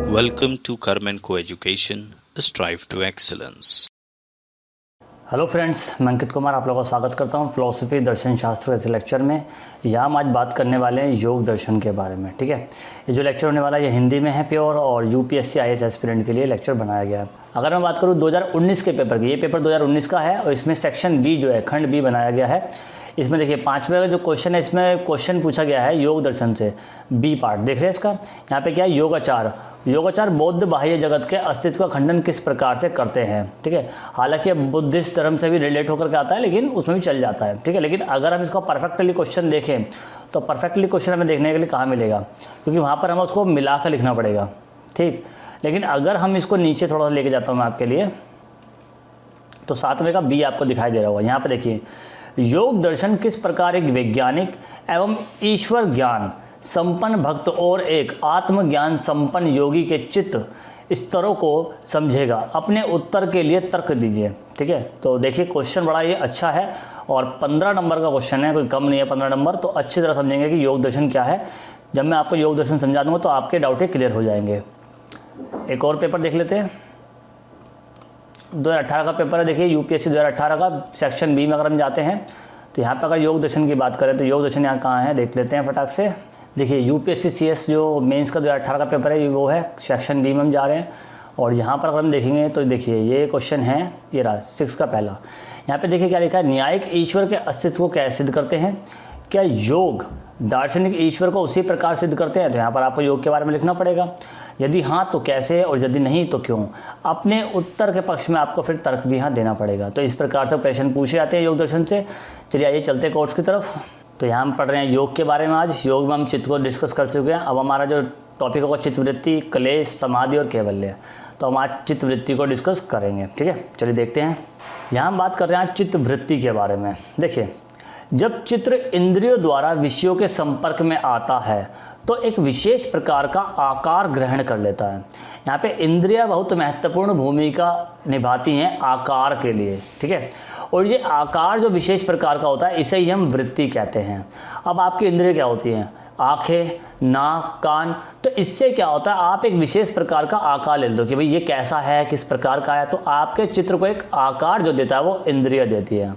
Welcome to Karman Co-Education, Strive to Excellence. Hello friends, मैं अंकित कुमार आप लोगों का स्वागत करता हूं फिलॉसफी दर्शन शास्त्र के लेक्चर में। यहाँ हम आज बात करने वाले हैं योग दर्शन के बारे में। ठीक है, ये जो लेक्चर होने वाला है ये हिंदी में है प्योर, और यूपीएससी आईएएस एस्पिरेंट के लिए लेक्चर बनाया गया है। अगर मैं बात करूँ 2019 के पेपर की, ये पेपर 2019 का है और इसमें सेक्शन बी जो है, खंड बी बनाया गया है। इसमें देखिए 5वें जो क्वेश्चन है, इसमें क्वेश्चन पूछा गया है योग दर्शन से, बी पार्ट देख रहे हैं इसका। यहाँ पे क्या है, योगाचार बौद्ध बाह्य जगत के अस्तित्व का खंडन किस प्रकार से करते हैं। ठीक है, हालांकि बुद्धिस्ट धर्म से भी रिलेट होकर के आता है, लेकिन उसमें भी चल जाता है। ठीक है, लेकिन अगर हम इसका परफेक्टली क्वेश्चन देखें तो परफेक्टली क्वेश्चन हमें देखने के लिए कहाँ मिलेगा, क्योंकि वहाँ पर हमें उसको मिला कर लिखना पड़ेगा। ठीक, लेकिन अगर हम इसको नीचे थोड़ा सा लेके जाता हूँ मैं आपके लिए, तो 7वें का बी आपको दिखाई दे रहा होगा। यहाँ पर देखिए, योग दर्शन किस प्रकार एक वैज्ञानिक एवं ईश्वर ज्ञान संपन्न भक्त और एक आत्मज्ञान संपन्न योगी के चित्त स्तरों को समझेगा, अपने उत्तर के लिए तर्क दीजिए। ठीक है, तो देखिए क्वेश्चन बड़ा ये अच्छा है और 15 नंबर का क्वेश्चन है, कोई कम नहीं है 15 नंबर। तो अच्छी तरह समझेंगे कि योग दर्शन क्या है। जब मैं आपको योग दर्शन समझा दूंगा तो आपके डाउट क्लियर हो जाएंगे। एक और पेपर देख लेते हैं, 2018 का पेपर है। देखिए यूपीएससी 2018 का सेक्शन बी में अगर हम जाते हैं तो यहाँ पर अगर योग दर्शन की बात करें तो योग दर्शन यहाँ कहाँ है देख लेते हैं फटाक से। देखिए यूपीएससी सीएस जो मेंस का 2018 का पेपर है वो है सेक्शन बी में हम जा रहे हैं। और यहाँ पर अगर हम देखेंगे तो देखिए ये क्वेश्चन है, ये रहा 6 का पहला। यहाँ पे देखिए क्या लिखा है, न्यायिक ईश्वर के अस्तित्व को कैसे सिद्ध करते हैं। क्या योग दार्शनिक ईश्वर को उसी प्रकार सिद्ध करते हैं। तो यहाँ पर आपको योग के बारे में लिखना पड़ेगा, यदि हाँ तो कैसे, और यदि नहीं तो क्यों। अपने उत्तर के पक्ष में आपको फिर तर्क भी यहाँ देना पड़ेगा। तो इस प्रकार से प्रश्न पूछे जाते हैं योग दर्शन से। चलिए आइए चलते हैं कोर्स की तरफ। तो यहाँ हम पढ़ रहे हैं योग के बारे में। आज योग में हम चित्त को डिस्कस कर चुके हैं। अब हमारा जो टॉपिक होगा चित्तवृत्ति, क्लेश, समाधि और कैवल्य। तो हम आज चित्तवृत्ति को डिस्कस करेंगे। ठीक है, चलिए देखते हैं। यहाँ हम बात कर रहे हैं चित्तवृत्ति के बारे में। देखिए, जब चित्र इंद्रियों द्वारा विषयों के संपर्क में आता है तो एक विशेष प्रकार का आकार ग्रहण कर लेता है। यहाँ पे इंद्रियां बहुत महत्वपूर्ण भूमिका निभाती हैं आकार के लिए। ठीक है, और ये आकार जो विशेष प्रकार का होता है इसे ही हम वृत्ति कहते हैं। अब आपकी इंद्रियां क्या होती हैं, आंखें, नाक, कान। तो इससे क्या होता है, आप एक विशेष प्रकार का आकार ले लो कि भाई ये कैसा है, किस प्रकार का है। तो आपके चित्र को एक आकार जो देता है वो इंद्रिय देती है।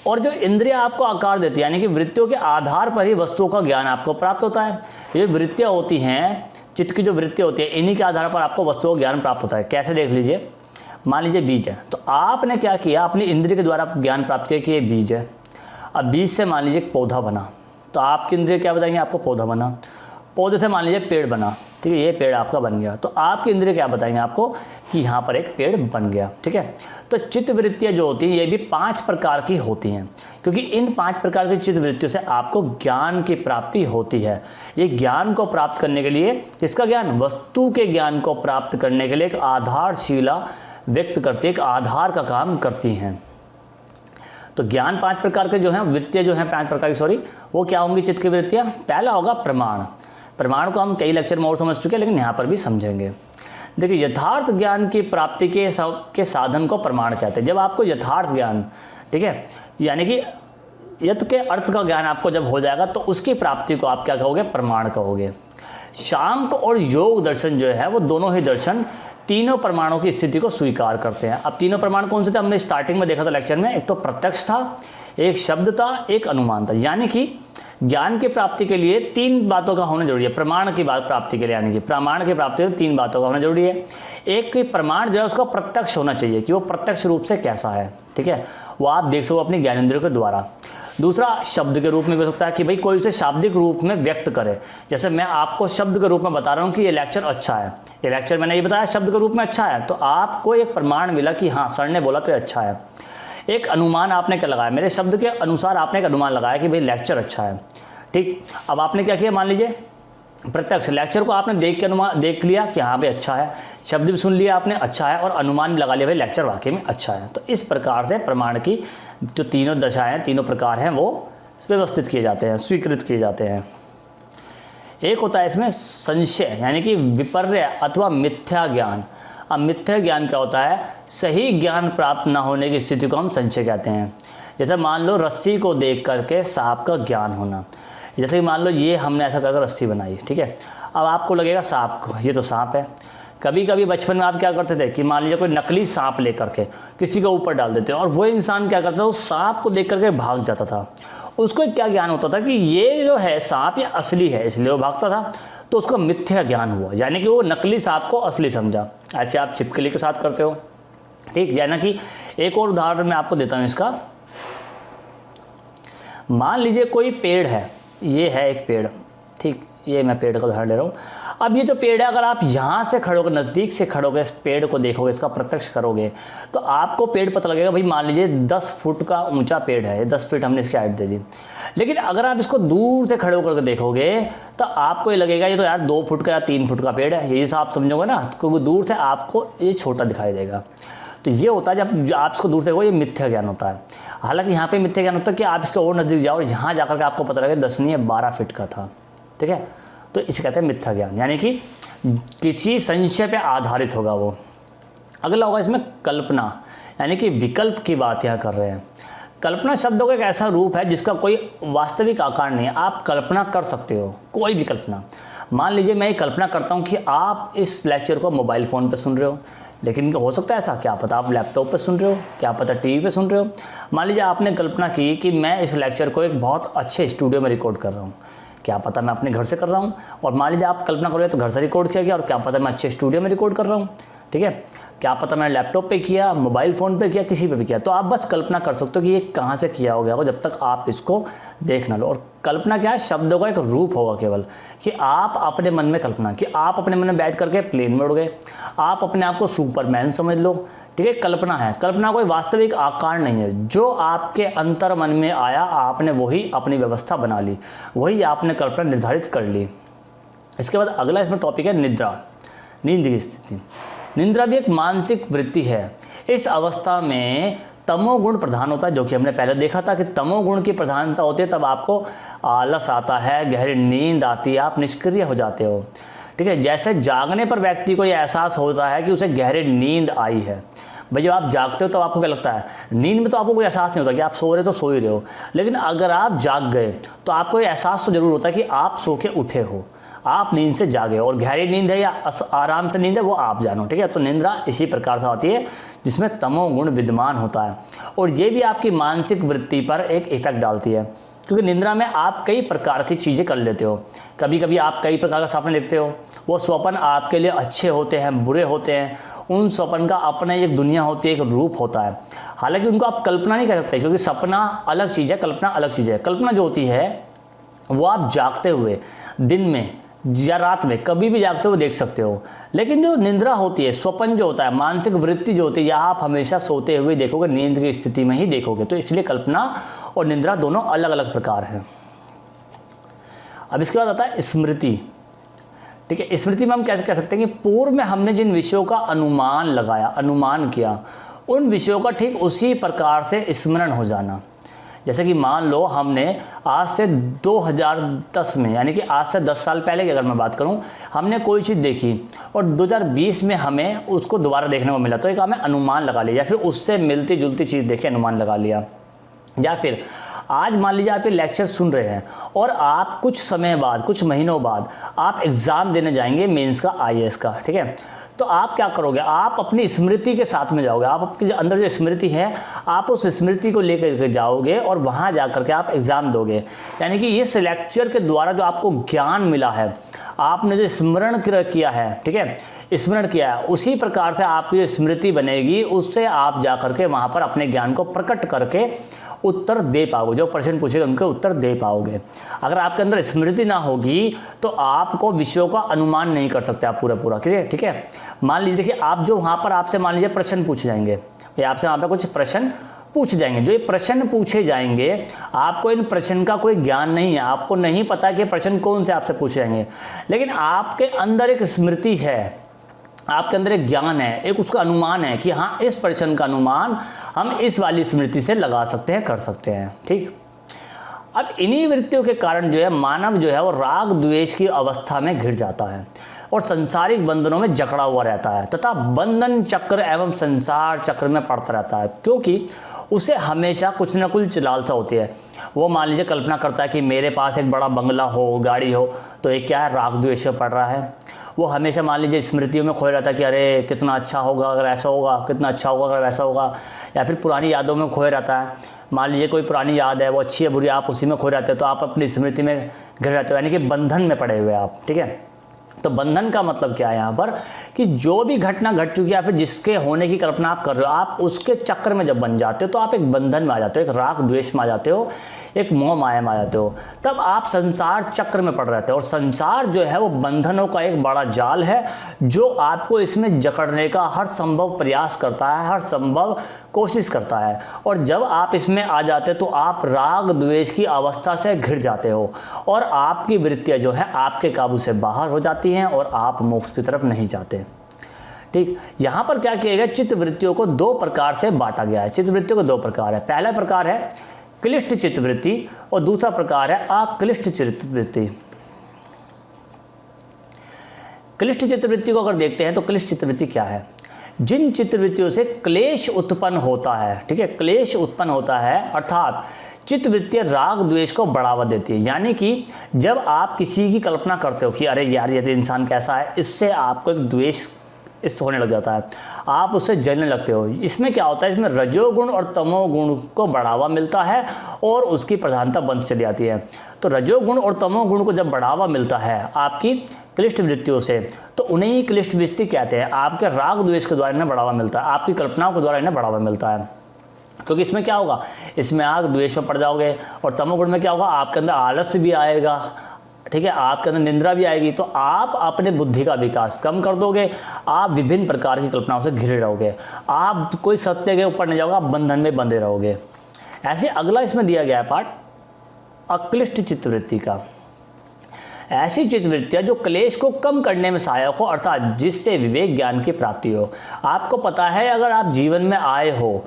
और जो इंद्रियां आपको आकार देती है, यानी कि वृत्तियों के आधार पर ही वस्तुओं का ज्ञान आपको प्राप्त होता है। ये वृत्तियां होती हैं, चित्त की जो वृत्तियां होती है, इन्हीं के आधार पर आपको वस्तुओं का ज्ञान प्राप्त होता है। कैसे देख लीजिए, मान लीजिए बीज है, तो आपने क्या किया, अपनी इंद्रिय के द्वारा ज्ञान प्राप्त किया कि ये बीज है। अब बीज से मान लीजिए एक पौधा बना, तो आपकी इंद्रिय क्या बताएंगे, आपको पौधा बना। पौधे से मान लीजिए पेड़ बना, ठीक है, ये पेड़ आपका बन गया। तो आपकी इंद्रिय क्या बताएंगे आपको कि यहाँ पर एक पेड़ बन गया। ठीक है, तो चित्तवृत्तियाँ जो होती हैं ये भी 5 प्रकार की होती हैं, क्योंकि इन 5 प्रकार की चित्तवृत्तियों से आपको ज्ञान की प्राप्ति होती है। ये ज्ञान को प्राप्त करने के लिए, किसका ज्ञान, वस्तु के ज्ञान को प्राप्त करने के लिए एक आधारशिला व्यक्त करती है, एक आधार का काम करती हैं। तो ज्ञान 5 प्रकार के जो हैं, वृत्तियाँ जो हैं 5 प्रकार की, सॉरी, वो क्या होंगी चित्त की वृत्तियाँ। पहला होगा प्रमाण। प्रमाण को हम कई लेक्चर में और समझ चुके हैं, लेकिन यहाँ पर भी समझेंगे। देखिए, यथार्थ ज्ञान की प्राप्ति के साधन को प्रमाण कहते हैं। जब आपको यथार्थ ज्ञान, ठीक है, यानी कि यथ के अर्थ का ज्ञान आपको जब हो जाएगा तो उसकी प्राप्ति को आप क्या कहोगे, प्रमाण कहोगे। शांत और योग दर्शन जो है वो दोनों ही दर्शन तीनों प्रमाणों की स्थिति को स्वीकार करते हैं। अब तीनों प्रमाण कौन से थे, हमने स्टार्टिंग में देखा था लेक्चर में। एक तो प्रत्यक्ष था, एक शब्द था, एक अनुमान था। यानी कि ज्ञान की प्राप्ति के लिए 3 बातों का होना जरूरी है। प्रमाण की बात प्राप्ति के लिए, यानी कि प्रमाण की प्राप्ति के लिए 3 बातों का होना जरूरी है। एक कि प्रमाण जो है उसका प्रत्यक्ष होना चाहिए कि वो प्रत्यक्ष रूप से कैसा है। ठीक है, वो आप देख सको अपनी ज्ञानेंद्रियों के द्वारा। दूसरा शब्द के रूप में भी हो सकता है कि भाई कोई उसे शाब्दिक रूप में व्यक्त करे। जैसे मैं आपको शब्द के रूप में बता रहा हूँ कि ये लेक्चर अच्छा है, ये लेक्चर मैंने ये बताया शब्द के रूप में अच्छा है, तो आपको एक प्रमाण मिला कि हाँ सर ने बोला तो ये अच्छा है। एक अनुमान आपने क्या लगाया, मेरे शब्द के अनुसार आपने एक अनुमान लगाया कि भाई लेक्चर अच्छा है। ठीक, अब आपने क्या किया, मान लीजिए प्रत्यक्ष लेक्चर को आपने देख लिया कि हाँ भाई अच्छा है, शब्द भी सुन लिया आपने अच्छा है, और अनुमान भी लगा लिया भाई लेक्चर वाकई में अच्छा है। तो इस प्रकार से प्रमाण की जो तीनों दशाएं, तीनों प्रकार हैं वो व्यवस्थित किए जाते हैं, स्वीकृत किए जाते हैं। एक होता है इसमें संशय, यानी कि विपर्य अथवा मिथ्या ज्ञान। अब मिथ्या ज्ञान क्या होता है, सही ज्ञान प्राप्त न होने की स्थिति को हम संशय कहते हैं। जैसे मान लो रस्सी को देख करके सांप का ज्ञान होना। जैसे कि मान लो ये हमने ऐसा करके रस्सी बनाई, ठीक है। अब आपको लगेगा सांप को, ये तो सांप है। कभी कभी बचपन में आप क्या करते थे कि मान लीजिए कोई नकली सांप लेकर के किसी के ऊपर डाल देते और वो इंसान क्या करता था, उस सांप को देख करके भाग जाता था। उसको क्या ज्ञान होता था कि ये जो है सांप ये असली है, इसलिए वो भागता था। तो उसको मिथ्या ज्ञान हुआ, यानी कि वो नकली सांप को असली समझा। ऐसे आप छिपकली के साथ करते हो, ठीक। यानी कि एक और उदाहरण मैं आपको देता हूँ इसका। मान लीजिए कोई पेड़ है, ये है एक पेड़, ठीक, ये मैं पेड़ का उदाहरण ले रहा हूँ। अब ये जो पेड़ है, अगर आप यहाँ से खड़ोगे, नज़दीक से खड़ोगे, इस पेड़ को देखोगे, इसका प्रत्यक्ष करोगे, तो आपको पेड़ पता लगेगा। भाई मान लीजिए 10 फुट का ऊंचा पेड़ है, 10 फीट हमने इसकी हाइट दे दी। लेकिन अगर आप इसको दूर से खड़े होकर देखोगे तो आपको ये लगेगा ये तो यार 2 फुट का या 3 फुट का पेड़ है, यही सा आप समझोगे ना, क्योंकि दूर से आपको ये छोटा दिखाई देगा। तो ये होता है जब आप इसको दूर से देखो, ये मिथ्या ज्ञान होता है। हालांकि यहाँ पे मिथ्या ज्ञान होता है कि आप इसके और नज़दीक जाओ, यहाँ जाकर के आपको पता लगे 10 नहीं 12 फीट का था, ठीक है। तो इसे कहते हैं मिथ्या ज्ञान, यानी कि किसी संशय पे आधारित होगा वो। अगला होगा इसमें कल्पना, यानी कि विकल्प की बात यहाँ कर रहे हैं। कल्पना शब्दों का एक ऐसा रूप है जिसका कोई वास्तविक आकार नहीं है, आप कल्पना कर सकते हो कोई भी कल्पना। मान लीजिए मैं ये कल्पना करता हूँ कि आप इस लेक्चर को मोबाइल फ़ोन पे सुन रहे हो, लेकिन हो सकता है ऐसा, क्या पता आप लैपटॉप पे सुन रहे हो, क्या पता टीवी पे सुन रहे हो। मान लीजिए आपने कल्पना की कि मैं इस लेक्चर को एक बहुत अच्छे स्टूडियो में रिकॉर्ड कर रहा हूँ, क्या पता मैं अपने घर से कर रहा हूँ। और मान लीजिए आप कल्पना करोगे तो घर से रिकॉर्ड किया गया, और क्या पता मैं अच्छे स्टूडियो में रिकॉर्ड कर रहा हूँ, ठीक है। क्या पता मैंने लैपटॉप पे किया, मोबाइल फ़ोन पे किया, किसी पे भी किया। तो आप बस कल्पना कर सकते हो कि ये कहाँ से किया हो गया हो, जब तक आप इसको देख ना लो। और कल्पना क्या है, शब्दों का एक रूप होगा केवल, कि आप अपने मन में कल्पना, कि आप अपने मन में बैठ करके प्लेन में उड़ गए, आप अपने आप को सुपरमैन समझ लो, ठीक है। कल्पना है, कल्पना कोई वास्तविक आकार नहीं है, जो आपके अंतर मन में आया आपने वही अपनी व्यवस्था बना ली, वही आपने कल्पना निर्धारित कर ली। इसके बाद अगला इसमें टॉपिक है निद्रा, नींद की स्थिति। निद्रा भी एक मानसिक वृत्ति है। इस अवस्था में तमोगुण प्रधान होता है, जो कि हमने पहले देखा था कि तमोगुण की प्रधानता होती है, तब आपको आलस आता है, गहरी नींद आती है, आप निष्क्रिय हो जाते हो, ठीक है। जैसे जागने पर व्यक्ति को यह एहसास होता है कि उसे गहरी नींद आई है। भाई जब आप जागते हो तो आपको क्या लगता है, नींद में तो आपको कोई एहसास नहीं होता कि आप सो रहे तो सो ही रहे हो, लेकिन अगर आप जाग गए तो आपको ये एहसास तो जरूर होता है कि आप सो के उठे हो, आप नींद से जागे। और गहरी नींद है या आराम से नींद है वो आप जानो, ठीक है। तो निद्रा इसी प्रकार से आती है जिसमें तमोगुण विद्यमान होता है, और ये भी आपकी मानसिक वृत्ति पर एक इफेक्ट डालती है, क्योंकि निद्रा में आप कई प्रकार की चीज़ें कर लेते हो। कभी कभी आप कई प्रकार का सपने देखते हो, वो स्वप्न आपके लिए अच्छे होते हैं, बुरे होते हैं, उन स्वप्न का अपना एक दुनिया होती है, एक रूप होता है। हालांकि उनको आप कल्पना नहीं कर सकते, क्योंकि सपना अलग चीज़ है, कल्पना अलग चीज़ है। कल्पना जो होती है वो आप जागते हुए दिन में या रात में कभी भी जागते हुए देख सकते हो, लेकिन जो निद्रा होती है, स्वप्न जो होता है, मानसिक वृत्ति जो होती है, आप हमेशा सोते हुए देखोगे, नींद की स्थिति में ही देखोगे। तो इसलिए कल्पना और निद्रा दोनों अलग अलग प्रकार हैं। अब इसके बाद आता है स्मृति, ठीक है। स्मृति में हम कैसे कह सकते हैं कि पूर्व में हमने जिन विषयों का अनुमान लगाया, अनुमान किया, उन विषयों का ठीक उसी प्रकार से स्मरण हो जाना। जैसे कि मान लो हमने आज से 2010 में, यानी कि आज से 10 साल पहले की अगर मैं बात करूं, हमने कोई चीज़ देखी और 2020 में हमें उसको दोबारा देखने को मिला, तो एक हमें अनुमान लगा लिया, या फिर उससे मिलती जुलती चीज़ देखे अनुमान लगा लिया। या फिर आज मान लीजिए आप ये लेक्चर सुन रहे हैं और आप कुछ समय बाद, कुछ महीनों बाद आप एग्ज़ाम देने जाएंगे मेंस का, IAS का, ठीक है। तो आप क्या करोगे, आप अपनी स्मृति के साथ में जाओगे, आप आपके अंदर जो स्मृति है आप उस स्मृति को लेकर के जाओगे और वहाँ जा कर के आप एग्ज़ाम दोगे। यानी कि इस लेक्चर के द्वारा जो आपको ज्ञान मिला है, आपने जो स्मरण किया है, ठीक है, स्मरण किया है, उसी प्रकार से आपकी जो स्मृति बनेगी, उससे आप जा कर के वहाँ पर अपने ज्ञान को प्रकट करके उत्तर दे पाओगे, जो प्रश्न पूछेगा उनके उत्तर दे पाओगे। अगर आपके अंदर स्मृति ना होगी तो आपको विषयों का अनुमान नहीं कर सकते आप पूरा, ठीक है। मान लीजिए देखिए आप जो वहाँ पर आपसे मान लीजिए प्रश्न पूछे जाएंगे, या आपसे वहाँ पर कुछ प्रश्न पूछ जाएंगे, जो ये प्रश्न पूछे जाएंगे आपको इन प्रश्न का कोई ज्ञान नहीं है, आपको नहीं पता कि प्रश्न कौन से आपसे पूछे जाएंगे, लेकिन आपके अंदर एक स्मृति है, आपके अंदर एक ज्ञान है, एक उसका अनुमान है कि हाँ इस प्रश्न का अनुमान हम इस वाली स्मृति से लगा सकते हैं, कर सकते हैं, ठीक। अब इन्हीं वृत्तियों के कारण जो है मानव जो है वो राग द्वेष की अवस्था में घिर जाता है। और संसारिक बंधनों में जकड़ा हुआ रहता है तथा बंधन चक्र एवं संसार चक्र में पड़ता रहता है, क्योंकि उसे हमेशा कुछ न कुछ लालसा होती है। वो मान लीजिए कल्पना करता है कि मेरे पास एक बड़ा बंगला हो, गाड़ी हो, तो एक क्या है, राग द्वेष से पड़ रहा है। वो हमेशा मान लीजिए स्मृतियों में खोया रहता है कि अरे कितना अच्छा होगा अगर ऐसा होगा, कितना अच्छा होगा अगर वैसा होगा, या फिर पुरानी यादों में खोया रहता है। मान लीजिए कोई पुरानी याद है, वो अच्छी है बुरी, आप उसी में खोए रहते हो, तो आप अपनी स्मृति में घिर रहते हो, यानी कि बंधन में पड़े हुए आप। ठीक है, तो बंधन का मतलब क्या है यहाँ पर, कि जो भी घटना घट चुकी है या फिर जिसके होने की कल्पना आप कर रहे हो, आप उसके चक्र में जब बन जाते हो तो आप एक बंधन में आ जाते हो, एक राग द्वेष में आ जाते हो, एक मोह माया में आ जाते हो। तब आप संसार चक्र में पड़ रहते हो, और संसार जो है वो बंधनों का एक बड़ा जाल है जो आपको इसमें जकड़ने का हर संभव प्रयास करता है, हर संभव कोशिश करता है। और जब आप इसमें आ जाते तो आप राग द्वेष की अवस्था से घिर जाते हो और आपकी वृत्तियाँ जो है आपके काबू से बाहर हो जाती हैं और आप मोक्ष की तरफ नहीं जाते। ठीक, यहाँ पर क्या किया गया, चित्त वृत्तियों को दो प्रकार से बांटा गया है। चित्त वृत्तियों को दो प्रकार है। पहला प्रकार है क्लिष्ट चित्त वृत्ति और दूसरा प्रकार है अक्लिष्ट चित्त वृत्ति। क्लिष्ट चित्त वृत्ति को अगर देखते हैं तो क्लिष्ट चित्त वृत्ति क्या है, जिन चित्तवृत्तियों से क्लेश उत्पन्न होता है। ठीक है, क्लेश उत्पन्न होता है अर्थात चित्तवृत्तियाँ राग द्वेष को बढ़ावा देती है। यानी कि जब आप किसी की कल्पना करते हो कि अरे यार ये तो इंसान कैसा है, इससे आपको एक द्वेष इस होने लग जाता है, आप उससे जलने लगते हो। इसमें क्या होता है, इसमें रजोगुण और तमोगुण को बढ़ावा मिलता है और उसकी प्रधानता बनती चली जाती है। तो रजोगुण और तमोगुण को जब बढ़ावा मिलता है आपकी क्लिष्ट वृत्तियों से, तो उन्हें ही क्लिष्ट वृत्ति कहते हैं। आपके राग द्वेष के द्वारा इन्हें बढ़ावा मिलता है, आपकी कल्पनाओं के द्वारा इन्हें बढ़ावा मिलता है। क्योंकि इसमें क्या होगा, इसमें आप द्वेष में पड़ जाओगे, और तमोगुण में क्या होगा, आपके अंदर आलस्य भी आएगा। ठीक है, आपके अंदर निंद्रा भी आएगी, तो आप अपने बुद्धि का विकास कम कर दोगे, आप विभिन्न प्रकार की कल्पनाओं से घिरे रहोगे, आप कोई सत्य के ऊपर नहीं जाओगे, आप बंधन में बंधे रहोगे। ऐसे अगला इसमें दिया गया है पार्ट अक्लिष्ट चित्तवृत्ति का। ऐसी चित्तवृत्तियाँ जो क्लेश को कम करने में सहायक हो, अर्थात जिससे विवेक ज्ञान की प्राप्ति हो। आपको पता है अगर आप जीवन में आए हो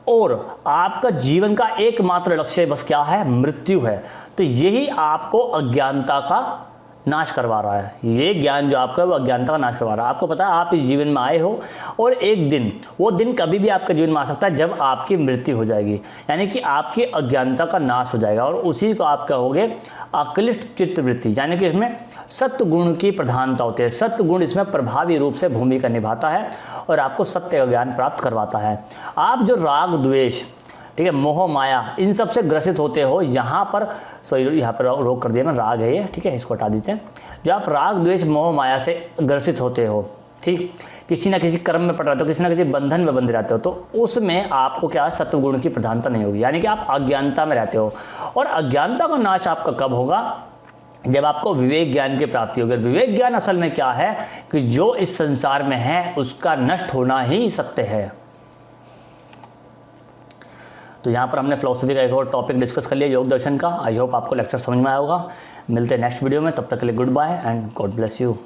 और आपका जीवन का एकमात्र लक्ष्य बस क्या है, मृत्यु है, तो यही आपको अज्ञानता का नाश करवा रहा है। ये ज्ञान जो आपका है वो अज्ञानता का नाश करवा रहा है। आपको पता है आप इस जीवन में आए हो और एक दिन, वो दिन कभी भी आपके जीवन में आ सकता है जब आपकी मृत्यु हो जाएगी, यानी कि आपकी अज्ञानता का नाश हो जाएगा, और उसी को आप कहोगे अक्लिष्ट चित्तवृत्ति। यानी कि इसमें सत्य गुण की प्रधानता होती है, सत्य गुण इसमें प्रभावी रूप से भूमिका निभाता है और आपको सत्य का ज्ञान प्राप्त करवाता है। आप जो राग द्वेष, ठीक है, मोह माया, इन सब से ग्रसित होते हो, यहाँ पर यहाँ पर रोक कर दिया मैं, राग है ये, ठीक है, इसको हटा देते हैं। जो आप राग द्वेष मोह माया से ग्रसित होते हो, ठीक, किसी ना किसी कर्म में पड़ रहे हो, किसी ना किसी बंधन में बंधे रहते हो, तो उसमें आपको क्या, सत्व गुण की प्रधानता नहीं होगी, यानी कि आप अज्ञानता में रहते हो। और अज्ञानता का नाश आपका कब होगा, जब आपको विवेक ज्ञान की प्राप्ति होगी। विवेक ज्ञान असल में क्या है कि जो इस संसार में है उसका नष्ट होना ही सत्य है। तो यहाँ पर हमने फिलोसफी का एक और टॉपिक डिस्कस कर लिया, योग दर्शन का। आई होप आपको लेक्चर समझ में आया होगा। मिलते हैं नेक्स्ट वीडियो में, तब तक के लिए goodbye and God bless you.